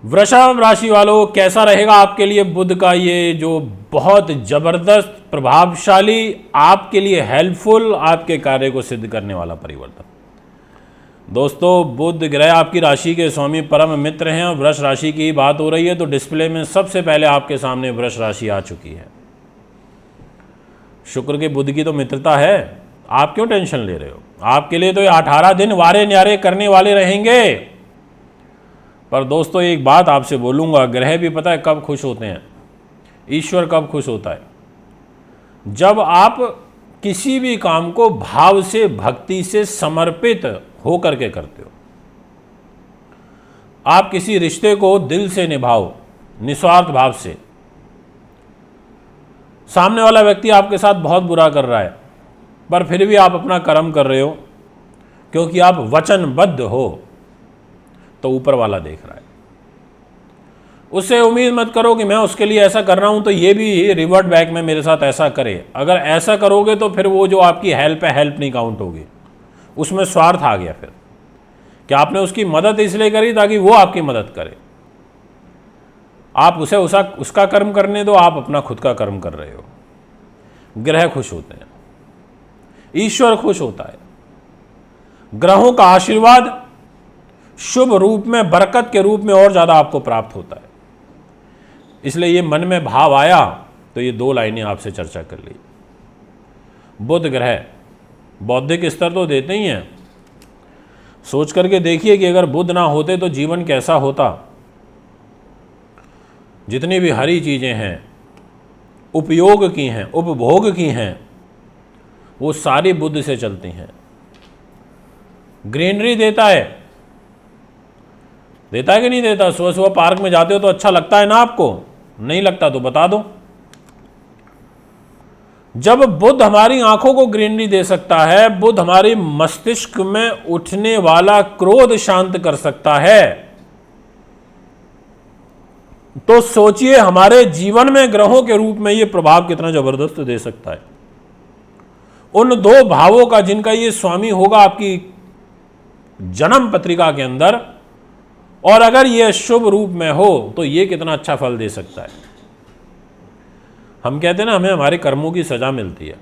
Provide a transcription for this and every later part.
वृषभ राशि वालों, कैसा रहेगा आपके लिए बुध का ये जो बहुत जबरदस्त प्रभावशाली, आपके लिए हेल्पफुल, आपके कार्य को सिद्ध करने वाला परिवर्तन। दोस्तों, बुध ग्रह आपकी राशि के स्वामी परम मित्र हैं और वृष राशि की बात हो रही है तो डिस्प्ले में सबसे पहले आपके सामने वृष राशि आ चुकी है। शुक्र के बुध की तो मित्रता है, आप क्यों टेंशन ले रहे हो? आपके लिए तो ये 18 दिन वारे न्यारे करने वाले रहेंगे। पर दोस्तों, एक बात आपसे बोलूँगा, ग्रह भी पता है कब खुश होते हैं, ईश्वर कब खुश होता है? जब आप किसी भी काम को भाव से, भक्ति से समर्पित हो करके करते हो। आप किसी रिश्ते को दिल से निभाओ, निस्वार्थ भाव से। सामने वाला व्यक्ति आपके साथ बहुत बुरा कर रहा है, पर फिर भी आप अपना कर्म कर रहे हो क्योंकि आप वचनबद्ध हो, तो ऊपर वाला देख रहा है। उससे उम्मीद मत करो कि मैं उसके लिए ऐसा कर रहा हूं तो ये भी रिवर्ट बैक में मेरे साथ ऐसा करे। अगर ऐसा करोगे तो फिर वो जो आपकी हेल्प है, हेल्प नहीं काउंट होगी, उसमें स्वार्थ आ गया। फिर क्या आपने उसकी मदद इसलिए करी ताकि वो आपकी मदद करे? आप उसे उसका कर्म करने दो, आप अपना खुद का कर्म कर रहे हो। ग्रह खुश होते हैं, ईश्वर खुश होता है। ग्रहों का आशीर्वाद शुभ रूप में, बरकत के रूप में और ज़्यादा आपको प्राप्त होता है। इसलिए ये मन में भाव आया तो ये 2 लाइनें आपसे चर्चा कर ली। बुध ग्रह बौद्धिक स्तर तो देते ही हैं। सोच करके देखिए कि अगर बुध ना होते तो जीवन कैसा होता। जितनी भी हरी चीज़ें हैं, उपयोग की हैं, उपभोग की हैं, वो सारी बुध से चलती हैं। ग्रीनरी देता है कि नहीं देता? सुबह सुबह पार्क में जाते हो तो अच्छा लगता है ना आपको? नहीं लगता तो बता दो। जब बुध हमारी आंखों को ग्रीनरी दे सकता है, बुध हमारी मस्तिष्क में उठने वाला क्रोध शांत कर सकता है, तो सोचिए हमारे जीवन में ग्रहों के रूप में ये प्रभाव कितना जबरदस्त दे सकता है। उन 2 भावों का जिनका ये स्वामी होगा आपकी जन्म पत्रिका के अंदर, और अगर ये शुभ रूप में हो तो ये कितना अच्छा फल दे सकता है। हम कहते हैं ना, हमें हमारे कर्मों की सजा मिलती है।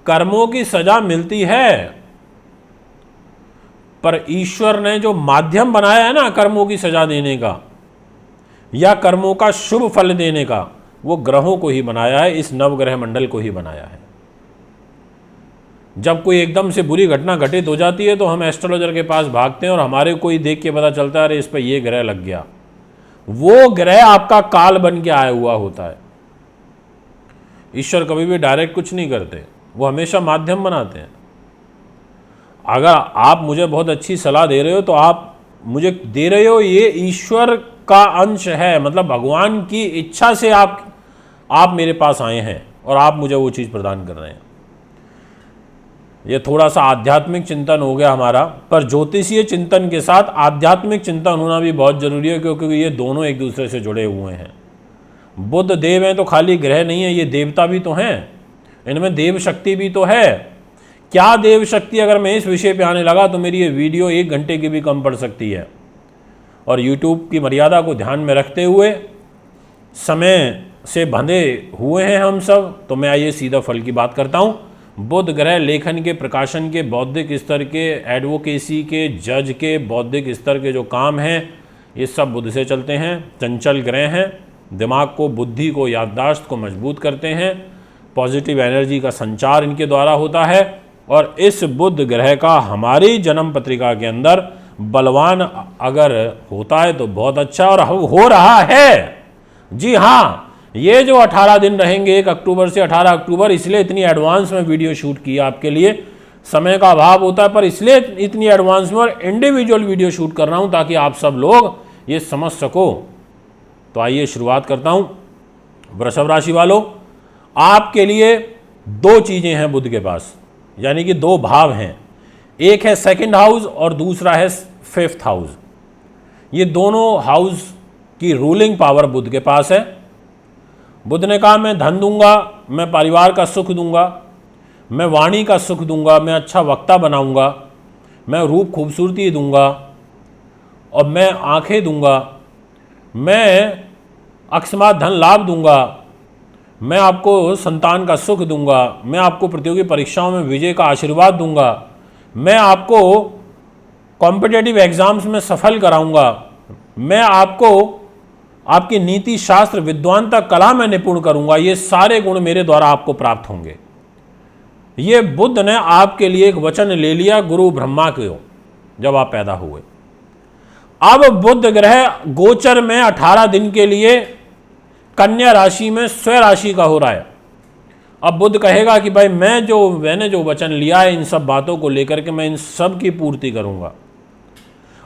कर्मों की सजा मिलती है, पर ईश्वर ने जो माध्यम बनाया है ना कर्मों की सजा देने का या कर्मों का शुभ फल देने का, वो ग्रहों को ही बनाया है, इस नवग्रह मंडल को ही बनाया है। जब कोई एकदम से बुरी घटना घटित हो जाती है तो हम एस्ट्रोलॉजर के पास भागते हैं और हमारे कोई देख के पता चलता है अरे इस पर ये ग्रह लग गया। वो ग्रह आपका काल बन के आया हुआ होता है। ईश्वर कभी भी डायरेक्ट कुछ नहीं करते, वो हमेशा माध्यम बनाते हैं। अगर आप मुझे बहुत अच्छी सलाह दे रहे हो तो आप मुझे दे रहे हो, ये ईश्वर का अंश है, मतलब भगवान की इच्छा से आप मेरे पास आए हैं और आप मुझे वो चीज़ प्रदान कर रहे हैं। ये थोड़ा सा आध्यात्मिक चिंतन हो गया हमारा, पर ज्योतिषीय चिंतन के साथ आध्यात्मिक चिंतन होना भी बहुत जरूरी है, क्योंकि ये दोनों एक दूसरे से जुड़े हुए हैं। बुध देव हैं तो खाली ग्रह नहीं है, ये देवता भी तो हैं, इनमें देव शक्ति भी तो है। क्या देव शक्ति, अगर मैं इस विषय पे आने लगा तो मेरी ये वीडियो 1 घंटे की भी कम पड़ सकती है। और यूट्यूब की मर्यादा को ध्यान में रखते हुए, समय से बंधे हुए हैं हम सब, तो मैं आइए सीधा फल की बात करता हूँ। बुध ग्रह लेखन के, प्रकाशन के, बौद्धिक स्तर के, एडवोकेसी के, जज के, बौद्धिक स्तर के जो काम हैं, ये सब बुध से चलते हैं। चंचल ग्रह हैं, दिमाग को, बुद्धि को, याददाश्त को मजबूत करते हैं। पॉजिटिव एनर्जी का संचार इनके द्वारा होता है। और इस बुध ग्रह का हमारी जन्म पत्रिका के अंदर बलवान अगर होता है तो बहुत अच्छा, और हो रहा है। जी हाँ, ये जो 18 दिन रहेंगे 1 अक्टूबर से 18 अक्टूबर, इसलिए इतनी एडवांस में वीडियो शूट किया आपके लिए। समय का अभाव होता है, पर इसलिए इतनी एडवांस में और इंडिविजुअल वीडियो शूट कर रहा हूं ताकि आप सब लोग ये समझ सको। तो आइए शुरुआत करता हूं। वृषभ राशि वालों, आपके लिए 2 चीजें हैं बुध के पास, यानी कि 2 भाव हैं। एक है 2nd हाउस और दूसरा है 5th हाउस। ये दोनों हाउस की रूलिंग पावर बुध के पास है। बुध ने कहा मैं धन दूंगा, मैं परिवार का सुख दूंगा, मैं वाणी का सुख दूंगा, मैं अच्छा वक्ता बनाऊंगा, मैं रूप खूबसूरती दूंगा और मैं आंखें दूंगा, मैं अकस्मात धन लाभ दूंगा, मैं आपको संतान का सुख दूंगा, मैं आपको प्रतियोगी परीक्षाओं में विजय का आशीर्वाद दूंगा, मैं आपको कॉम्पिटिटिव एग्जाम्स में सफल कराऊंगा, मैं आपको आपकी नीति शास्त्र विद्वानता कला में निपुण करूंगा। ये सारे गुण मेरे द्वारा आपको प्राप्त होंगे। ये बुद्ध ने आपके लिए एक वचन ले लिया गुरु ब्रह्मा को जब आप पैदा हुए। अब बुध ग्रह गोचर में 18 दिन के लिए कन्या राशि में स्वयं राशि का हो रहा है। अब बुध कहेगा कि भाई मैंने जो वचन लिया है इन सब बातों को लेकर के मैं इन सब की पूर्ति करूंगा।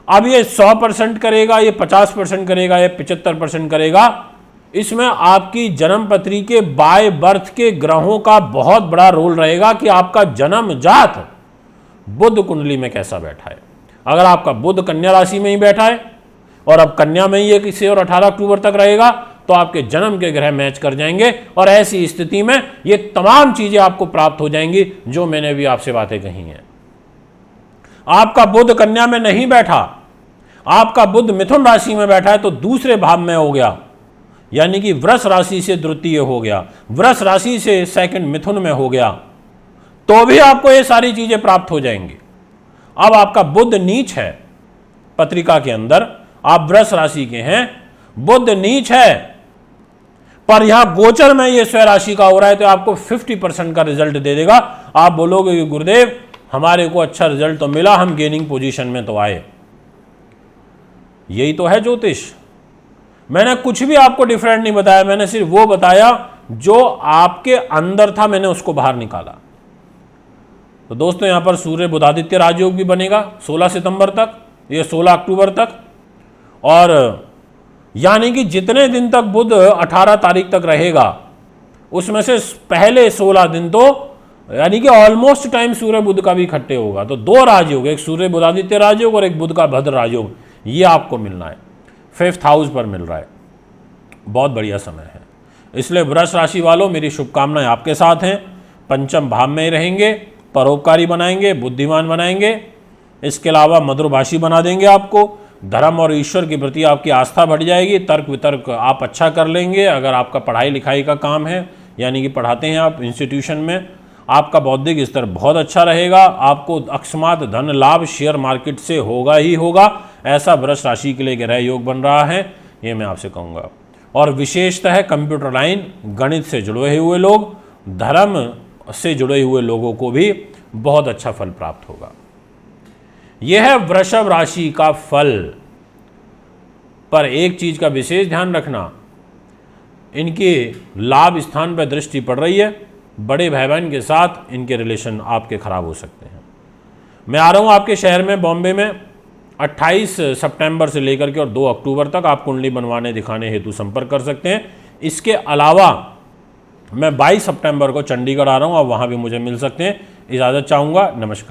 अब ये 100% करेगा, ये 50% करेगा, ये 75% करेगा। इसमें आपकी जन्म पत्री के बाय बर्थ के ग्रहों का बहुत बड़ा रोल रहेगा कि आपका जन्म जात बुध कुंडली में कैसा बैठा है। अगर आपका बुध कन्या राशि में ही बैठा है और अब कन्या में ही एक से और 18 अक्टूबर तक रहेगा तो आपके जन्म के ग्रह मैच कर जाएंगे और ऐसी स्थिति में ये तमाम चीजें आपको प्राप्त हो जाएंगी जो मैंने भी आपसे बातें कही हैं। आपका बुध कन्या में नहीं बैठा, आपका बुध मिथुन राशि में बैठा है तो दूसरे भाव में हो गया, यानी कि वृष राशि से द्वितीय हो गया, वृष राशि से सेकंड मिथुन में हो गया, तो भी आपको ये सारी चीजें प्राप्त हो जाएंगी। अब आपका बुध नीच है पत्रिका के अंदर, आप वृष राशि के हैं, बुध नीच है, पर यहां गोचर में ये स्वयं राशि का हो रहा है तो आपको 50% का रिजल्ट दे देगा। आप बोलोगे कि गुरुदेव हमारे को अच्छा रिजल्ट तो मिला, हम गेनिंग पोजीशन में तो आए। यही तो है ज्योतिष। मैंने कुछ भी आपको डिफरेंट नहीं बताया, मैंने सिर्फ वो बताया जो आपके अंदर था, मैंने उसको बाहर निकाला। तो दोस्तों यहां पर सूर्य बुधादित्य राजयोग भी बनेगा 16 सितंबर तक, ये 16 अक्टूबर तक, और यानी कि जितने दिन तक बुध 18 तारीख तक रहेगा उसमें से पहले 16 दिन तो यानी कि ऑलमोस्ट टाइम सूर्य बुध का भी इकट्ठे होगा। तो 2 राजयोग, एक सूर्य बुधादित्य राजयोग और एक बुध का भद्र राजयोग, ये आपको मिलना है। 5th हाउस पर मिल रहा है, बहुत बढ़िया समय है। इसलिए वृष राशि वालों मेरी शुभकामनाएं आपके साथ हैं। पंचम भाव में रहेंगे, परोपकारी बनाएंगे, बुद्धिमान बनाएंगे, इसके अलावा मधुरभाषी बना देंगे आपको। धर्म और ईश्वर के प्रति आपकी आस्था बढ़ जाएगी, तर्क वितर्क आप अच्छा कर लेंगे। अगर आपका पढ़ाई लिखाई का काम है यानी कि पढ़ाते हैं आप इंस्टीट्यूशन में, आपका बौद्धिक स्तर बहुत अच्छा रहेगा। आपको अकस्मात धन लाभ शेयर मार्केट से होगा ही होगा, ऐसा वृष राशि के लिए ग्रह योग बन रहा है, ये मैं आपसे कहूँगा। और विशेषतः कंप्यूटर लाइन, गणित से जुड़े हुए लोग, धर्म से जुड़े हुए लोगों को भी बहुत अच्छा फल प्राप्त होगा। यह है वृषभ राशि का फल। पर एक चीज का विशेष ध्यान रखना, इनके लाभ स्थान पर दृष्टि पड़ रही है, बड़े भाई बहन के साथ इनके रिलेशन आपके खराब हो सकते हैं। मैं आ रहा हूं आपके शहर में, बॉम्बे में 28 सितंबर से लेकर के और 2 अक्टूबर तक आप कुंडली बनवाने दिखाने हेतु संपर्क कर सकते हैं। इसके अलावा मैं 22 सितंबर को चंडीगढ़ आ रहा हूं, आप वहां भी मुझे मिल सकते हैं। इजाज़त चाहूँगा, नमस्कार।